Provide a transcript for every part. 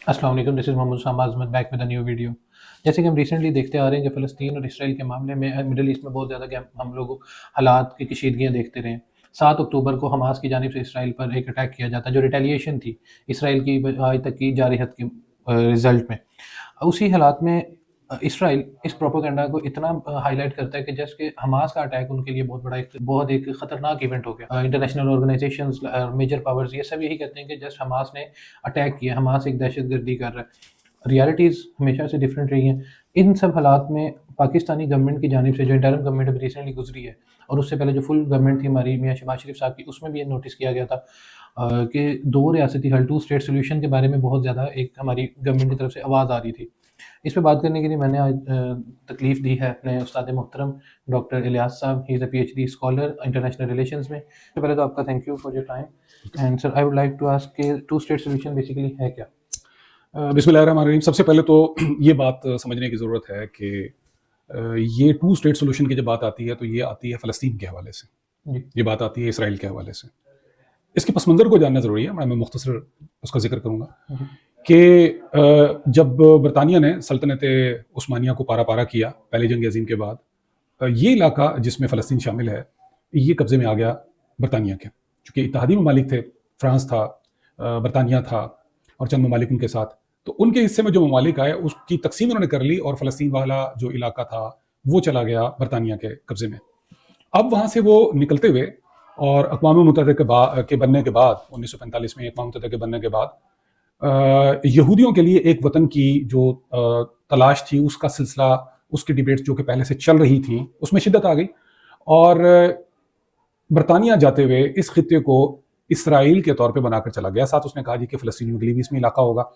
अस्सलाम वालेकुम, this is Mohammad Shama Azmat back with a new video. जैसे कि हम रिसेंटली देखते आ रहे हैं कि फ़लस्तीन और इसराइल के मामले में मिडल ईस्ट में बहुत ज़्यादा हम लोग हालात की कशीदगियाँ देखते रहे हैं। 7 अक्टूबर को हमास की जानिब से इसराइल पर एक अटैक किया जाता है, जो रिटेलिएशन थी इसराइल की आज तक की जारी हद के रिज़ल्ट में। उसी हालात में इसराइल इस प्रोपेगेंडा को इतना हाईलाइट करता है कि जस्ट कि हमास का अटैक उनके लिए बहुत एक खतरनाक इवेंट हो गया। इंटरनेशनल ऑर्गेनाइजेशंस, मेजर पावर्स, ये सब यही कहते हैं कि जस्ट हमास ने अटैक किया, हमास एक दहशतगर्दी कर रहा है। रियलिटीज़ हमेशा से डिफरेंट रही हैं। इन सब हालात में पाकिस्तानी गवर्नमेंट की जानिब से जो इंटरिम गवर्नमेंट अभी रिसेंटली गुजरी है, और उससे पहले जो फुल गवर्नमेंट थी हमारी मियां शहबाज शरीफ साहब की, उसमें भी ये नोटिस किया गया था कि दो रियासती हल, टू स्टेट सोल्यूशन के बारे में बहुत ज़्यादा एक हमारी गवर्नमेंट की तरफ से आवाज़ आ रही थी। इस पे बात करने के लिए मैंने आज तकलीफ़ दी है अपने उस्ताद मोहतरम डॉक्टर इलियास साहब। He is a PhD scholar international relations में। सबसे पहले तो आपका thank you for your time and sir, I would like to ask कि टू स्टेट सोल्यूशन बेसिकली है क्या? बिस्मिल्लाहिर्रहमानिर्रहीम। सबसे पहले तो ये बात समझने की ज़रूरत है कि ये टू स्टेट सोल्यूशन की जब बात आती है तो ये आती है फ़लस्तीन के हवाले से, जी। ये बात आती है इसराइल के हवाले से। इसके पस मंज़र को जानना ज़रूरी है। मैं मुख्तसर उसका जिक्र करूँगा कि जब बरतानिया ने सल्तनत उस्मानिया को पारा पारा किया पहली जंग अज़ीम के बाद, ये इलाका जिसमें फ़लस्तीन शामिल है ये कब्ज़े में आ गया बरतानिया के, चूँकि इत्तेहादी ममालिक थे, फ्रांस था, बरतानिया था और चंद ममालिक उनके साथ। तो उनके हिस्से में जो ममालिक आए उसकी तकसीम उन्होंने कर ली और फ़लस्तीन वाला जो इलाका था वो चला गया बरतानिया के कब्ज़े में। अब वहाँ से वो निकलते हुए और अक़वाम मुत्तहिदा के बनने के बाद 1945 में अक़वाम मुत्तहिदा के बनने के बाद यहूदियों के लिए एक वतन की जो तलाश थी उसका सिलसिला, उसकी डिबेट्स जो कि पहले से चल रही थी उसमें शिद्दत आ गई और बरतानिया जाते हुए इस खित्ते को इसराइल के तौर पे बनाकर चला गया। साथ उसने कहा जी कि फ़लस्तीनियों के लिए भी इसमें इलाका होगा।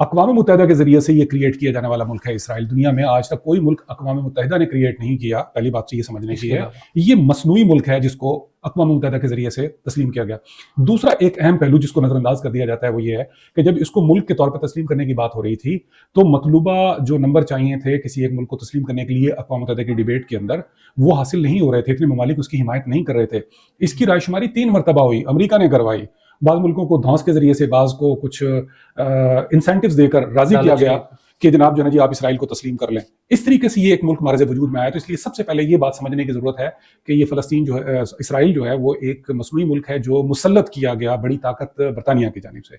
अक़वाम मुत्तहिदा के ज़रिए से ये क्रिएट किया जाने वाला मुल्क है इसराइल। दुनिया में आज तक कोई मुल्क अक़वाम मुत्तहिदा ने क्रिएट नहीं किया, पहली बात तो ये समझने की है। ये मसनूई मुल्क है जिसको अक़वाम मुत्तहिदा के ज़रिए से तस्लीम किया गया। दूसरा एक अहम पहलू जिसको नज़रअंदाज कर दिया जाता है वो ये है कि जब इसको मुल्क के तौर पर तस्लीम करने की बात हो रही थी तो मतलूबा जो नंबर चाहिए थे किसी एक मुल्क को तस्लीम करने के लिए अक़वाम मुत्तहिदा की डिबेट के अंदर, वो हासिल नहीं हो रहे थे। इतने ममालिक उसकी हिमायत नहीं कर रहे थे। इसकी रायशुमारी 3 मरतबा हुई, अमरीका ने करवाई, बाद मुल्कों को धौंस के जरिए से, बाज़ को कुछ इंसेंटिव्स देकर राजी किया गया कि जनाब जो है जी आप इसराइल को तस्लीम कर लें। इस तरीके से ये एक मुल्क मारज़ वजूद में आया। तो इसलिए सबसे पहले ये बात समझने की ज़रूरत है कि ये फ़लस्तीन जो है, इसराइल जो है, वो एक मसनूई मुल्क है जो मुसल्लत किया गया बड़ी ताकत बरतानिया की जानिब से।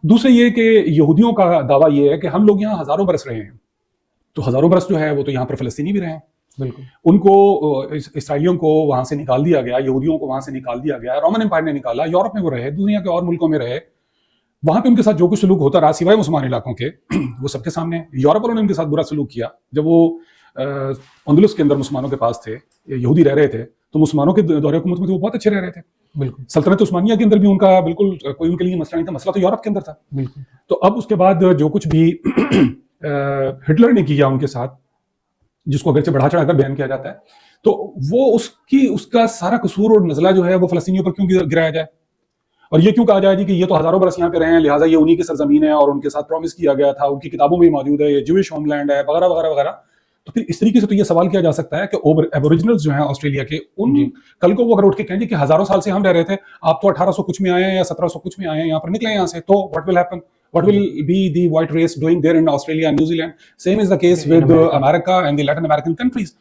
दूसरे ये कि यहूदियों का दावा ये है कि हम लोग यहाँ हज़ारों बरस रहे हैं, तो हज़ारों बरस जो है वो तो यहाँ पर फ़लस्तीनी भी रहे हैं। बिल्कुल। उनको इसराइलियों को वहां से निकाल दिया गया, यहूदियों को वहां से निकाल दिया गया, रोमन एम्पायर ने निकाला, यूरोप में वो रहे, दुनिया के और मुल्कों में रहे, वहां पे उनके साथ जो कुछ सलूक होता रहा सिवाय मुसलमान इलाकों के वो सबके सामने। यूरोप वालों ने उनके साथ बुरा सलूक किया। जब वो अंदलुस के अंदर मुसलमानों के पास थे, यहूदी रह रहे थे, तो मुसलमानों के दौरे हुकूमत में तो वो बहुत अच्छे रह रहे थे। बिल्कुल। सल्तनत उस्मानिया के अंदर भी उनका बिल्कुल कोई उनके लिए मसला नहीं था, मसला तो यूरोप के अंदर था। बिल्कुल। तो अब उसके बाद जो कुछ भी हिटलर ने किया उनके साथ, जिसको अगरचे बढ़ा चढ़ाकर बयान किया जाता है, तो वो उसका सारा कसूर और नज़ला जो है वो फ़लस्तीनियों पर क्यों गिराया जाए और ये क्यों कहा जाए कि ये तो हज़ारों बरस यहाँ पे रहे हैं, लिहाजा ये उन्हीं की सरजमीन है और उनके साथ प्रॉमिस किया गया था, उनकी किताबों में मौजूद है, ये ज्यूइश होमलैंड है, वगैरह वगैरह वगैरह। तो फिर इस तरीके से तो ये सवाल किया जा सकता है कि एबोरिजिनल्स जो हैं ऑस्ट्रेलिया के, उन कल को वो अगर उठ के कहेंगे कि हज़ारों साल से हम रह रहे थे, आप तो 1800 कुछ में आए हैं या 1700 कुछ में आए हैं, यहाँ पर निकले यहाँ से, तो what will happen? What will be the white race doing there in Australia and New Zealand? Same is the case with America and the Latin American countries.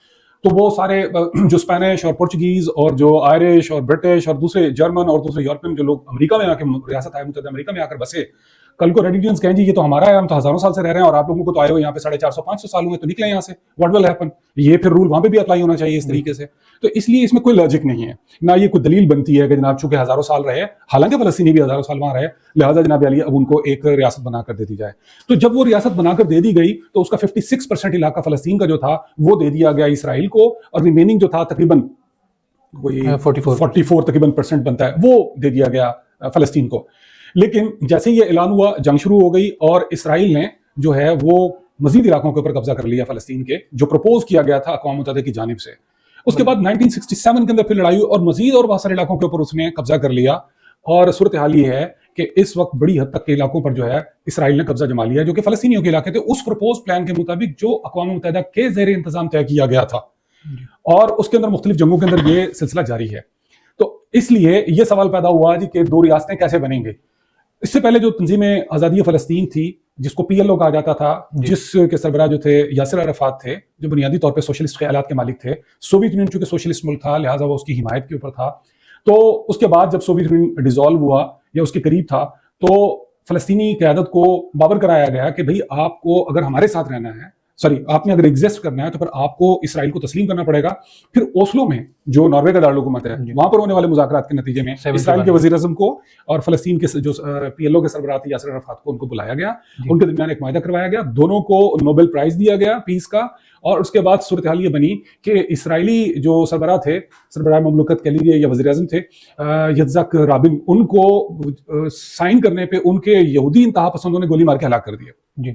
तो वो सारे जो स्पेनिश और पुर्तगीज और जो आयरिश और ब्रिटिश और दूसरे जर्मन और दूसरे यूरोपियन जो लोग अमेरिका में आके, रियासत मुत्तहिदा अमेरिका में आकर बसे, कल को रेड इंडियंस कहें जी ये तो हमारा है, हम तो हज़ारों साल से रह रहे हैं और आप लोगों को तो आए हो यहाँ पे 450-500 साल हुए, तो निकले यहाँ से, व्हाट विल हैपन? ये फिर रूल वहाँ पे भी अप्लाई होना चाहिए इस तरीके से। तो इसलिए इसमें कोई लॉजिक नहीं है, ना ये कोई दलील बनती है कि जनाब चूंकि हज़ारों साल रहे, हालांकि फ़लस्तीनी भी हज़ारों साल वहाँ रहे, लिहाजा जनाब अली अब उनको एक रियासत बनाकर दे दी जाए। तो जब वो रियासत बनाकर दे दी गई तो उसका 56% इलाका फ़लस्तीन का जो था वो दे दिया गया इसराइल को, और रिमेनिंग जो था तकरीबन 44 तकरीबन % बनता है, वो दे दिया गया फ़लस्तीन को। लेकिन जैसे ये ऐलान हुआ, जंग शुरू हो गई और इसराइल ने जो है वो मजीद इलाकों के ऊपर कब्जा कर लिया फ़लस्तीन के, जो प्रपोज किया गया था अक़वाम मुत्तहिदा की जानिब से। उसके बाद 1967 के अंदर फिर लड़ाई हुई और मजीद और बहुत सारे इलाकों के ऊपर उसने कब्जा कर लिया। और सूरत हाल ये है कि इस वक्त बड़ी हद तक के इलाकों पर जो है इसराइल ने कब्जा जमा लिया, जो कि फ़लस्तीनियों के इलाके थे, उस प्रपोज प्लान के मुताबिक जो अक़वाम मुत्तहिदा के ज़ेर इंतज़ाम तय किया गया था, और उसके अंदर मुख्तलिफ जंगों के अंदर ये सिलसिला जारी है। तो इसलिए ये सवाल पैदा हुआ कि 2 रियासतें कैसे बनेंगे। اس سے پہلے جو تنظیم آزادی فلسطین تھی جس کو PLO کہا جاتا تھا، جس کے سربراہ جو تھے یاسر عرفات تھے، جو بنیادی طور پہ سوشلسٹ خیالات کے مالک تھے. سوویت یونین چونکہ سوشلسٹ ملک تھا لہٰذا وہ اس کی حمایت کے اوپر تھا. تو اس کے بعد جب سوویت یونین ڈیزالو ہوا یا اس کے قریب تھا تو فلسطینی قیادت کو بابر کرایا گیا کہ بھئی آپ کو اگر ہمارے ساتھ رہنا ہے، آپ نے اگر ایگزسٹ کرنا ہے تو پھر آپ کو اسرائیل کو تسلیم کرنا پڑے گا. پھر اوسلو میں جو ناروے کا دارالحکومت ہے وہاں پر ہونے والے مذاکرات کے نتیجے میں اسرائیل کے وزیر اعظم کو اور فلسطین کے جو PLO کے سربراہ تھے یاسر عرفات کو ان کو بلایا گیا، ان کے درمیان ایک معاہدہ کروایا گیا، دونوں کو نوبل پرائز دیا گیا پیس کا. اور اس کے بعد صورتحال یہ بنی کہ اسرائیلی جو سربراہ تھے، سربراہ مملکت کہہ لیجیے یا وزیر اعظم تھے یtzhak رابن، ان کو سائن کرنے پہ ان کے یہودی انتہا پسندوں نے گولی مار کے ہلاک کر دیا.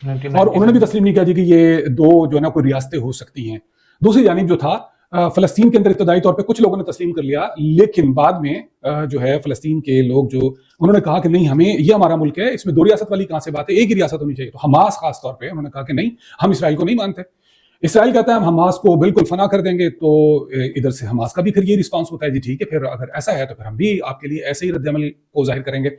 اور انہوں نے بھی تسلیم نہیں کیا کہ یہ دو جو ہے نا کوئی ریاستیں ہو سکتی ہیں. دوسری جانب جو تھا فلسطین کے اندر ابتدائی طور پہ کچھ لوگوں نے تسلیم کر لیا، لیکن بعد میں جو ہے فلسطین کے لوگ جو انہوں نے کہا کہ نہیں، ہمیں یہ ہمارا ملک ہے، اس میں دو ریاست والی کہاں سے بات ہے، ایک ہی ریاست ہونی چاہیے. تو حماس خاص طور پہ انہوں نے کہا کہ نہیں، ہم اسرائیل کو نہیں مانتے. اسرائیل کہتا ہے ہم حماس کو بالکل فنا کر دیں گے. تو ادھر سے حماس کا بھی پھر یہ رسپانس ہوتا ہے جی ٹھیک ہے، پھر اگر ایسا ہے تو پھر ہم بھی آپ کے لیے ایسے ہی رد عمل کو ظاہر کریں گے.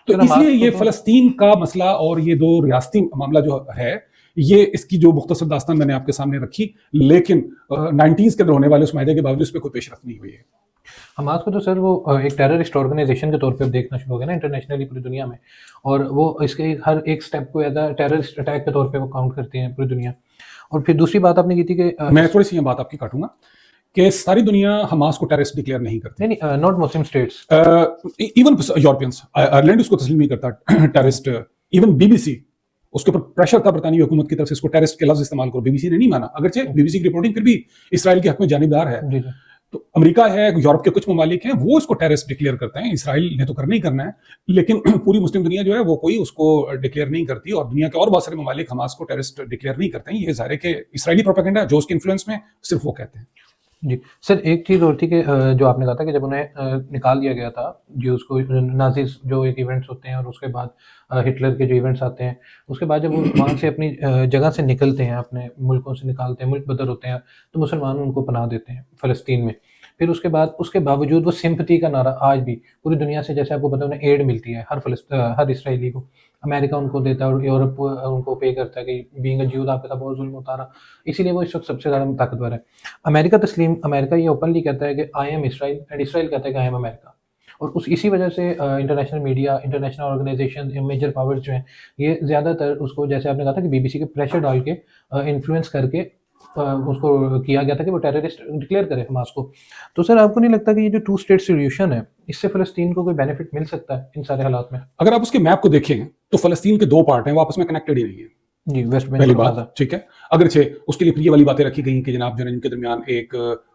تو اس لیے یہ فلسطین کا مسئلہ اور یہ دو ریاستی معاملہ جو ہے، یہ اس کی جو مختصر داستان میں نے آپ کے سامنے رکھی، لیکن 90s کے اندر ہونے والے اس معاہدے کے باوجود اس پہ کوئی پیش رفت نہیں ہوئی ہے. حماس کو تو سر وہ ایک ٹیررسٹ آرگنائزیشن کے طور پہ دیکھنا شروع ہو گیا نا انٹرنیشنلی پوری دنیا میں، اور وہ اس کے ہر ایک سٹیپ کو ایز اے ٹیررسٹ اٹیک کے طور پہ وہ کاؤنٹ کرتے ہیں پوری دنیا. اور پھر دوسری بات آپ نے کی تھی کہ میں تھوڑی سی یہ بات آپ کی کاٹوں گا کہ ساری دنیا حماس کو ٹیررسٹ ڈکلیئر نہیں کرتی. نہیں، not Muslim states, even Europeans, Ireland اس کو تسلیم نہیں کرتا ٹیررسٹ. ایون BBC اس کے اوپر پریشر تھا برطانوی حکومت کی طرف سے اس کو ٹیررسٹ کے لفظ استعمال کرو، BBC نے نہیں مانا، اگرچہ BBC کی رپورٹنگ پھر بھی اسرائیل کے حق میں جانبدار ہے. تو امریکہ ہے، یورپ کے کچھ ممالک ہیں، وہ اس کو ٹیررسٹ ڈکلیئر کرتے ہیں. اسرائیل نے تو کرنا ہی کرنا ہے، لیکن پوری مسلم دنیا جو ہے وہ کوئی اس کو ڈکلیئر نہیں کرتی، اور دنیا کے اور بہت سارے ممالک حماس کو ٹیررسٹ ڈکلیئر نہیں کرتے ہیں. یہ ظاہر ہے کہ اسرائیلی پروپیگنڈا جو اس کے انفلوئنس میں صرف وہ کہتے ہیں. جی سر، ایک چیز اور تھی کہ جو آپ نے کہا تھا کہ جب انہیں نکال دیا گیا تھا، جو اس کو نازیز جو ایک ایونٹس ہوتے ہیں اور اس کے بعد ہٹلر کے جو ایونٹس آتے ہیں، اس کے بعد جب وہ وہاں سے اپنی جگہ سے نکلتے ہیں، اپنے ملکوں سے نکالتے ہیں، ملک بدر ہوتے ہیں، تو مسلمان ان کو پناہ دیتے ہیں فلسطین میں. پھر اس کے باوجود وہ سمپتی کا نعرہ آج بھی پوری دنیا سے، جیسے آپ کو پتہ انہیں ایڈ ملتی ہے ہر اسرائیلی کو، امریکہ ان کو دیتا ہے اور یورپ ان کو پے کرتا ہے کہ بینگ اے جیو آپ کے ساتھ بہت ظلم ہوتا رہا، اسی لیے وہ اس وقت سب سے زیادہ طاقتور ہے. امریکہ یہ اوپنلی کہتا ہے کہ I am Israel, and Israel کہتا ہے کہ آئی ایم امریکہ. اور اسی وجہ سے international media, international organisation, major powers جو ہیں، یہ زیادہ تر اس کو، جیسے آپ نے کہا تھا کہ BBC کے پریشر ڈال کے انفلوئنس کر کے اس کو کیا گیا تھا کہ وہ ٹیررسٹ ڈکلیئر کرے حماس کو. تو سر آپ کو نہیں لگتا کہ یہ جو 2 اسٹیٹ سولوشن ہے، اس سے فلسطین کو کوئی بینیفٹ مل سکتا ہے ان سارے حالات میں؟ اگر آپ اس کے میپ کو دیکھیں تو فلسطین کے 2 پارٹ ہیں، وہ آپس میں کنیکٹڈ ہی نہیں ہیں. جی، ویسٹ پہلی بنگال بات ٹھیک ہے، اگرچہ اس کے لیے پھر یہ والی باتیں رکھی گئی کہ جناب جو ہے ان کے درمیان ایک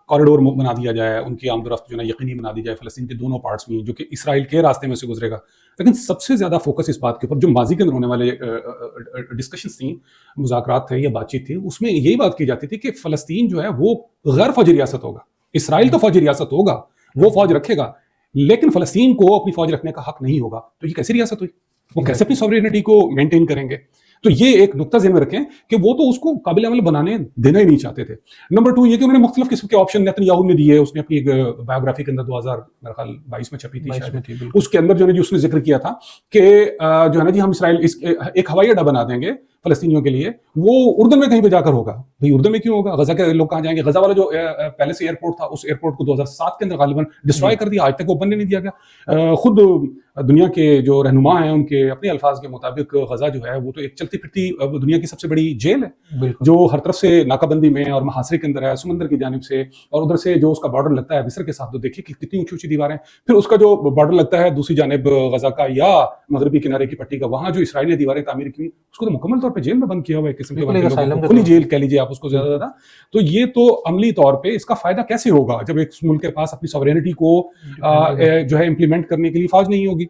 کوریڈور بنا دیا جائے، ان کی آمد و رفت جو ہے یقینی بنا دی جائے فلسطین کے دونوں پارٹس میں، جو کہ اسرائیل کے راستے میں سے گزرے گا. لیکن سب سے زیادہ فوکس اس بات کے اوپر جو ماضی کے اندر ہونے والے ڈسکشنز تھیں، مذاکرات تھے یا بات چیت تھی، اس میں یہی بات کی جاتی تھی کہ فلسطین جو ہے وہ غیر فوجی ریاست ہوگا. اسرائیل تو فوجی ریاست ہوگا، وہ فوج رکھے گا، لیکن فلسطین کو اپنی فوج رکھنے کا حق نہیں ہوگا. تو یہ کیسی ریاست ہوئی؟ وہ کیسے اپنی سوورینٹی کو مینٹین کریں گے؟ تو یہ ایک نقطہ ذہن میں رکھیں کہ وہ تو اس کو قابل عمل بنانے دینا ہی نہیں چاہتے تھے. نمبر 2 یہ کہ انہوں نے مختلف قسم کے آپشن نیتن یاہو نے دیے. اس نے اپنی ایک بایوگرافی کے اندر 2022 میں چھپی تھی شاید، اس کے اندر جو ہے جی اس نے ذکر کیا تھا کہ جو ہے نا جی ہم اسرائیل ایک ہوائی اڈا بنا دیں گے فلسطینیوں کے لیے، وہ اردن میں کہیں پہ جا کر ہوگا. بھائی اردن میں کیوں ہوگا؟ غزہ کے لوگ کہاں جائیں گے؟ غزہ والا جو پہلے سے ایئرپورٹ تھا، اس ایئرپورٹ کو 2007 کے اندر غالباً ڈسٹرائے کر دیا، آج تک وہ بننے نہیں دیا گیا. خود دنیا کے جو رہنما ہیں ان کے اپنے الفاظ کے مطابق غزہ جو ہے وہ تو ایک چلتی پھرتی دنیا کی سب سے بڑی جیل ہے، جو ہر طرف سے ناکہ بندی میں اور محاصرے کے اندر ہے، سمندر کی جانب سے، اور ادھر سے جو اس کا بارڈر لگتا ہے مصر کے ساتھ، تو دیکھیے کہ کتنی اونچی اونچی دیواریں. پھر اس کا جو بارڈر لگتا ہے دوسری جانب غزہ کا یا مغربی کنارے کی پٹی کا، وہاں جو اسرائیل نے دیواریں تعمیر کی، اس کو تو مکمل طور پہ جیل میں بند کیا ہوا ہے، قسم کے کھلی جیل کہہ لیجیے آپ اس کو زیادہ زیادہ. تو یہ تو عملی طور پہ اس کا فائدہ کیسے ہوگا جب ایک ملک کے پاس اپنی سوورینٹی کو جو ہے امپلیمنٹ کرنے کے لیے فوج نہیں ہوگی؟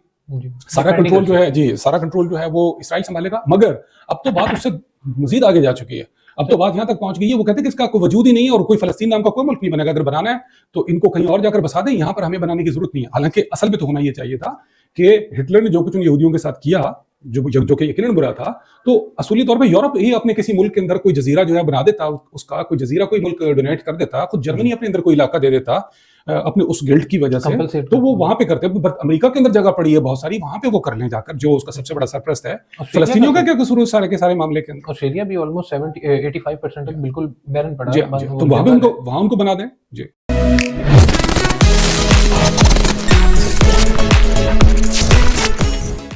سارا کنٹرول جو ہے وہ اسرائیل سنبھالے گا. مگر اب تو بات اس سے مزید آگے جا چکی ہے، اب تو بات یہاں تک پہنچ گئی ہے، وہ کہتے ہیں کہ اس کا کوئی وجود ہی نہیں ہے اور کوئی فلسطین نام کا کوئی ملک نہیں بنے گا. اگر بنانا ہے تو ان کو کہیں اور جا کر بسا دیں، یہاں پر ہمیں بنانے کی ضرورت نہیں ہے. حالانکہ اصل میں تو ہونا یہ چاہیے تھا کہ ہٹلر نے جو کچھ ان یہودیوں کے ساتھ کیا जो कि यकीनन बुरा था, तो असूली तौर पे यूरोप ही अपने किसी मुल्क के अंदर कोई जजीरा जो है बना देता, उसका कोई जजीरा कोई मुल्क डोनेट कर देता, खुद जर्मनी अपने अंदर कोई इलाका दे देता अपने उस गिल्ट की वजह से, Compensate तो वो वहां पे करते। अमेरिका के अंदर जगह पड़ी है बहुत सारी, वहां पे वो कर लें जाकर, जो उसका सबसे बड़ा सरप्रस्त है। फलस्तीनियों का क्या कसूर है सारे के सारे मामले के अंदर? ऑस्ट्रेलिया भी ऑलमोस्ट 85% तक बिल्कुल बैरन पड़ा जी, है, तो वहां पे उनको बना दें जी।